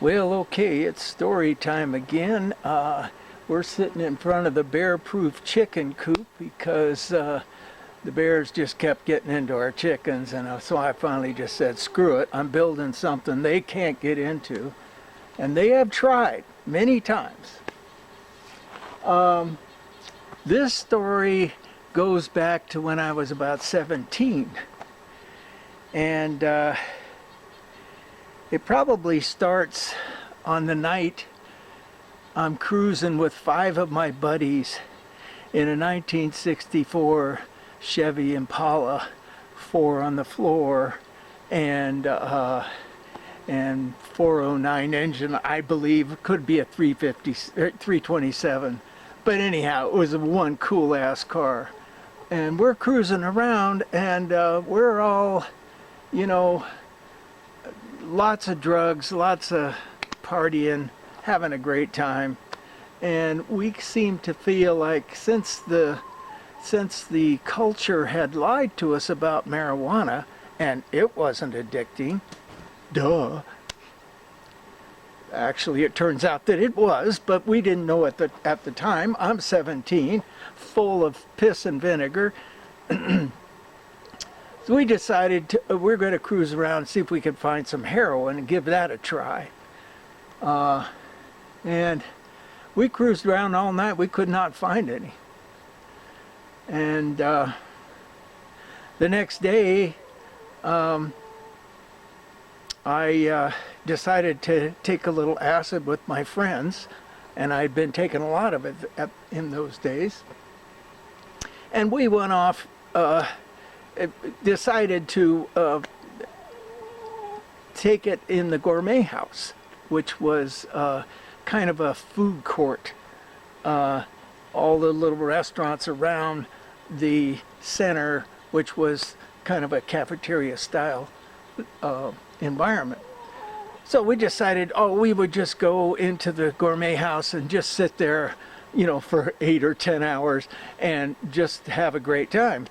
Well, okay, it's story time again. We're sitting in front of the bear-proof chicken coop because the bears just kept getting into our chickens, and so I finally just said, screw it, I'm building something they can't get into. And they have tried many times. This story goes back to when I was about 17. And it probably starts on the night I'm cruising with 5 of my buddies in a 1964 Chevy Impala, 4 on the floor, and 409 engine, I believe. Could be a 327. But anyhow, it was one cool ass car. And we're cruising around, and we're all, you know, lots of drugs, lots of partying, having a great time. And we seem to feel like since the culture had lied to us about marijuana, and it wasn't addicting, duh. Actually, it turns out that it was, but we didn't know at the time. I'm 17, full of piss and vinegar. So we decided we're going to cruise around and see if we could find some heroin and give that a try. And we cruised around all night. We could not find any. And the next day, I decided to take a little acid with my friends, and I'd been taking a lot of it in those days. And we went off, decided to take it in the gourmet house, which was kind of a food court. All the little restaurants around the center, which was kind of a cafeteria style environment. So we decided, we would just go into the gourmet house and just sit there, you know, for 8 or 10 hours and just have a great time.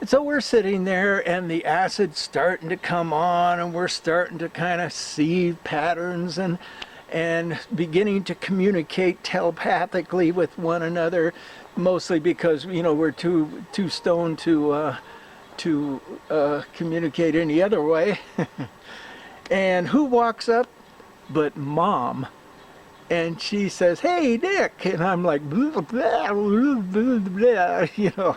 And so we're sitting there, and the acid's starting to come on, and we're starting to kind of see patterns and beginning to communicate telepathically with one another, mostly because, you know, we're too stoned to communicate any other way. And who walks up but Mom? And she says, "Hey, Nick," and I'm like, blah, blah, blah, blah, blah. You know,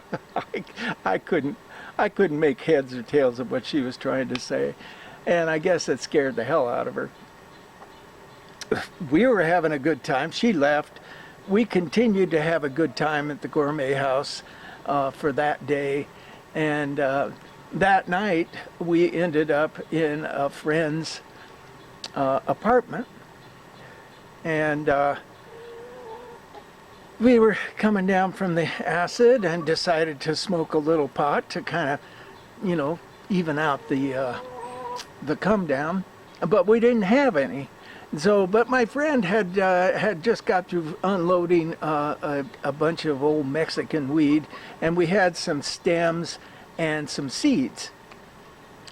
I couldn't make heads or tails of what she was trying to say, and I guess it scared the hell out of her. We were having a good time. She left. We continued to have a good time at the gourmet house for that day, and that night we ended up in a friend's apartment. And we were coming down from the acid and decided to smoke a little pot to kind of, you know, even out the come down. But we didn't have any. So, but my friend had just got through unloading a bunch of old Mexican weed, and we had some stems and some seeds.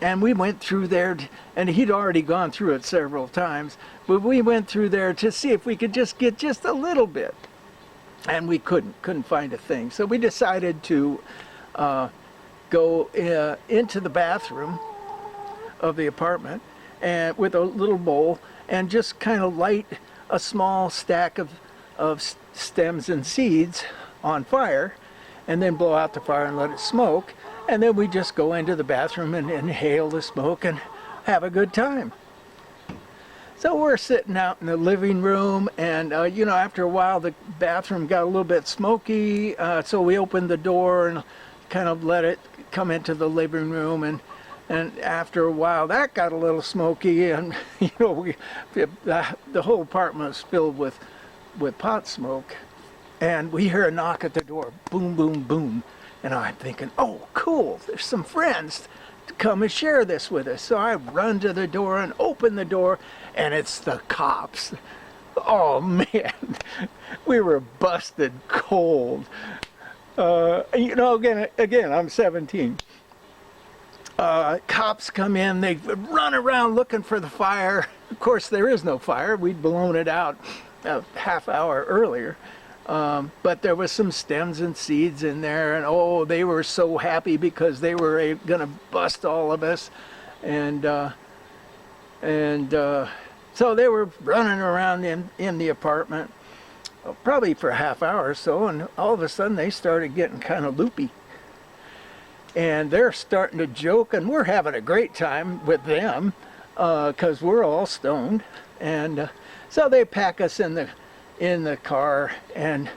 And we went through there, and he'd already gone through it several times, but we went through there to see if we could just get just a little bit. And we couldn't find a thing. So we decided to go into the bathroom of the apartment and with a little bowl and just kind of light a small stack of stems and seeds on fire, and then blow out the fire and let it smoke. And then we just go into the bathroom and inhale the smoke and have a good time. So we're sitting out in the living room, and you know, after a while the bathroom got a little bit smoky, so we opened the door and kind of let it come into the living room, and after a while that got a little smoky, and you know, the whole apartment was filled with pot smoke, and we hear a knock at the door, boom, boom, boom. And I'm thinking, oh, cool, there's some friends to come and share this with us. So I run to the door and open the door, and it's the cops. Oh, man, we were busted cold. You know, again, I'm 17. cops come in, they run around looking for the fire. Of course, there is no fire. We'd blown it out a half hour earlier. But there was some stems and seeds in there, and oh, they were so happy because they were going to bust all of us. And so they were running around in the apartment, probably for a half hour or so, and all of a sudden they started getting kind of loopy. And they're starting to joke, and we're having a great time with them because we're all stoned. And so they pack us in the car, and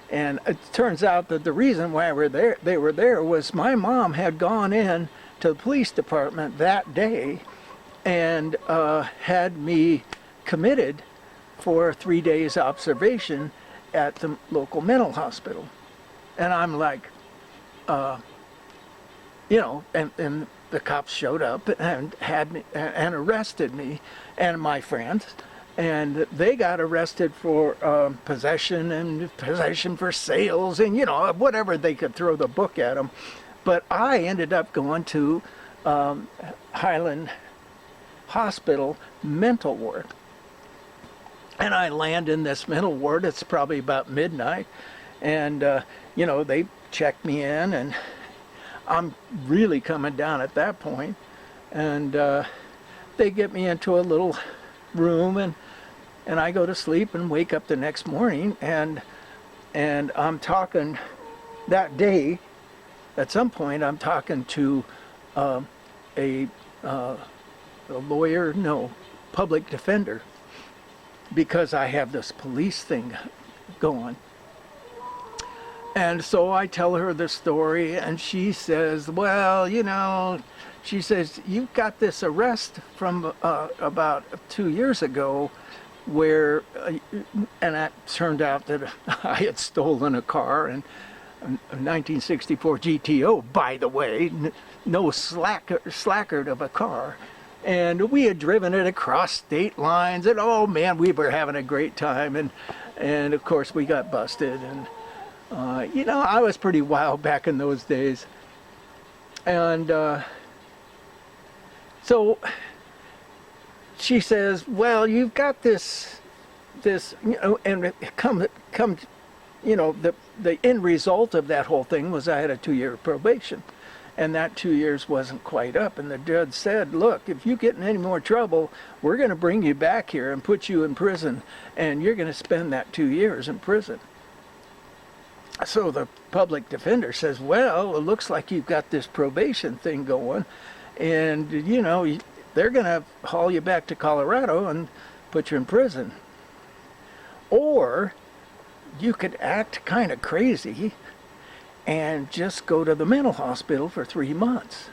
it turns out that the reason why they were there was my mom had gone in to the police department that day and had me committed for 3 days observation at the local mental hospital. And I'm like, and the cops showed up and had me and arrested me and my friends, and they got arrested for possession and possession for sales and whatever they could throw the book at them. But I ended up going to Highland Hospital mental ward, and I land in this mental ward. It's probably about midnight, and they check me in, and I'm really coming down at that point, and they get me into a little room, and I go to sleep and wake up the next morning, and I'm talking that day. At some point, I'm talking to a lawyer, no, public defender, because I have this police thing going. And so I tell her the story, and she says, well, she says, you got this arrest from about 2 years ago where, and it turned out that I had stolen a car, and a 1964 GTO, by the way, no slackard of a car. And we had driven it across state lines, and oh man, we were having a great time, and of course we got busted, and I was pretty wild back in those days. And so she says, well, you've got this, and it come, the end result of that whole thing was I had a 2-year probation. And that 2 years wasn't quite up. And the judge said, look, if you get in any more trouble, we're going to bring you back here and put you in prison, and you're going to spend that 2 years in prison. So the public defender says, well, it looks like you've got this probation thing going, and, they're going to haul you back to Colorado and put you in prison. Or you could act kind of crazy and just go to the mental hospital for 3 months.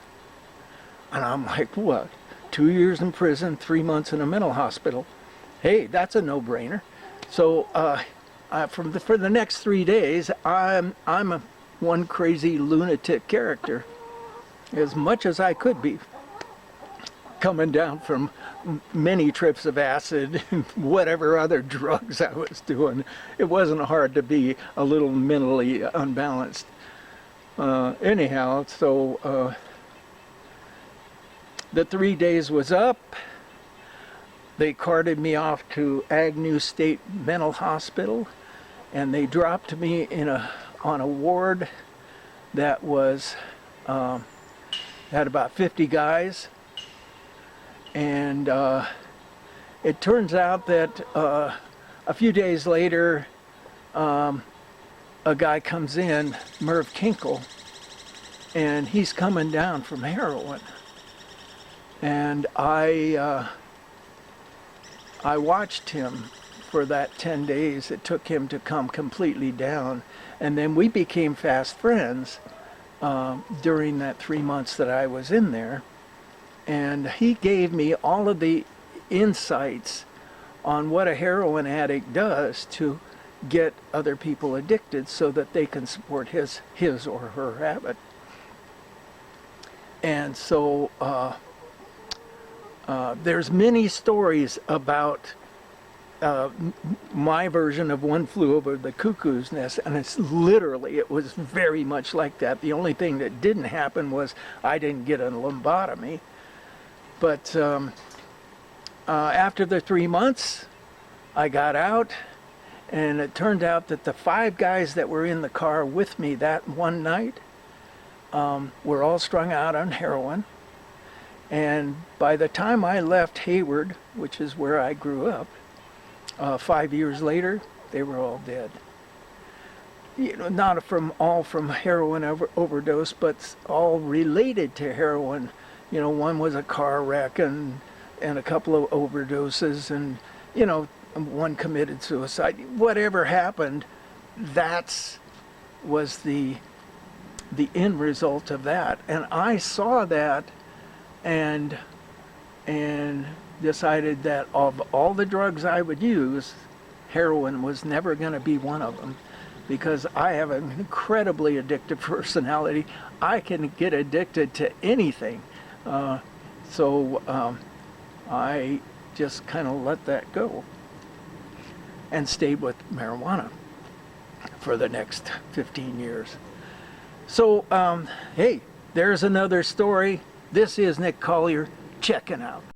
And I'm like, what? 2 years in prison, 3 months in a mental hospital. Hey, that's a no-brainer. So for the next 3 days, I'm one crazy lunatic character, as much as I could be, coming down from many trips of acid and whatever other drugs I was doing. It wasn't hard to be a little mentally unbalanced. Anyhow, so the 3 days was up. They carted me off to Agnew State Mental Hospital, and they dropped me on a ward that was had about 50 guys. And it turns out that a few days later, a guy comes in, Merv Kinkle, and he's coming down from heroin. And I watched him for that 10 days. It took him to come completely down. And then we became fast friends during that 3 months that I was in there. And he gave me all of the insights on what a heroin addict does to get other people addicted so that they can support his or her habit. And so there's many stories about my version of One Flew Over the Cuckoo's Nest, and it was very much like that. The only thing that didn't happen was I didn't get a lobotomy. But after the 3 months, I got out, and it turned out that the 5 guys that were in the car with me that one night were all strung out on heroin. And by the time I left Hayward, which is where I grew up, 5 years later, they were all dead. You know, not all from heroin overdose, but all related to heroin. You know, one was a car wreck and a couple of overdoses, and you know, one committed suicide. Whatever happened, was the end result of that. And I saw that, and decided that of all the drugs I would use, heroin was never going to be one of them, because I have an incredibly addictive personality. I can get addicted to anything. So I just kind of let that go and stayed with marijuana for the next 15 years. So, hey, there's another story. This is Nick Collier checking out.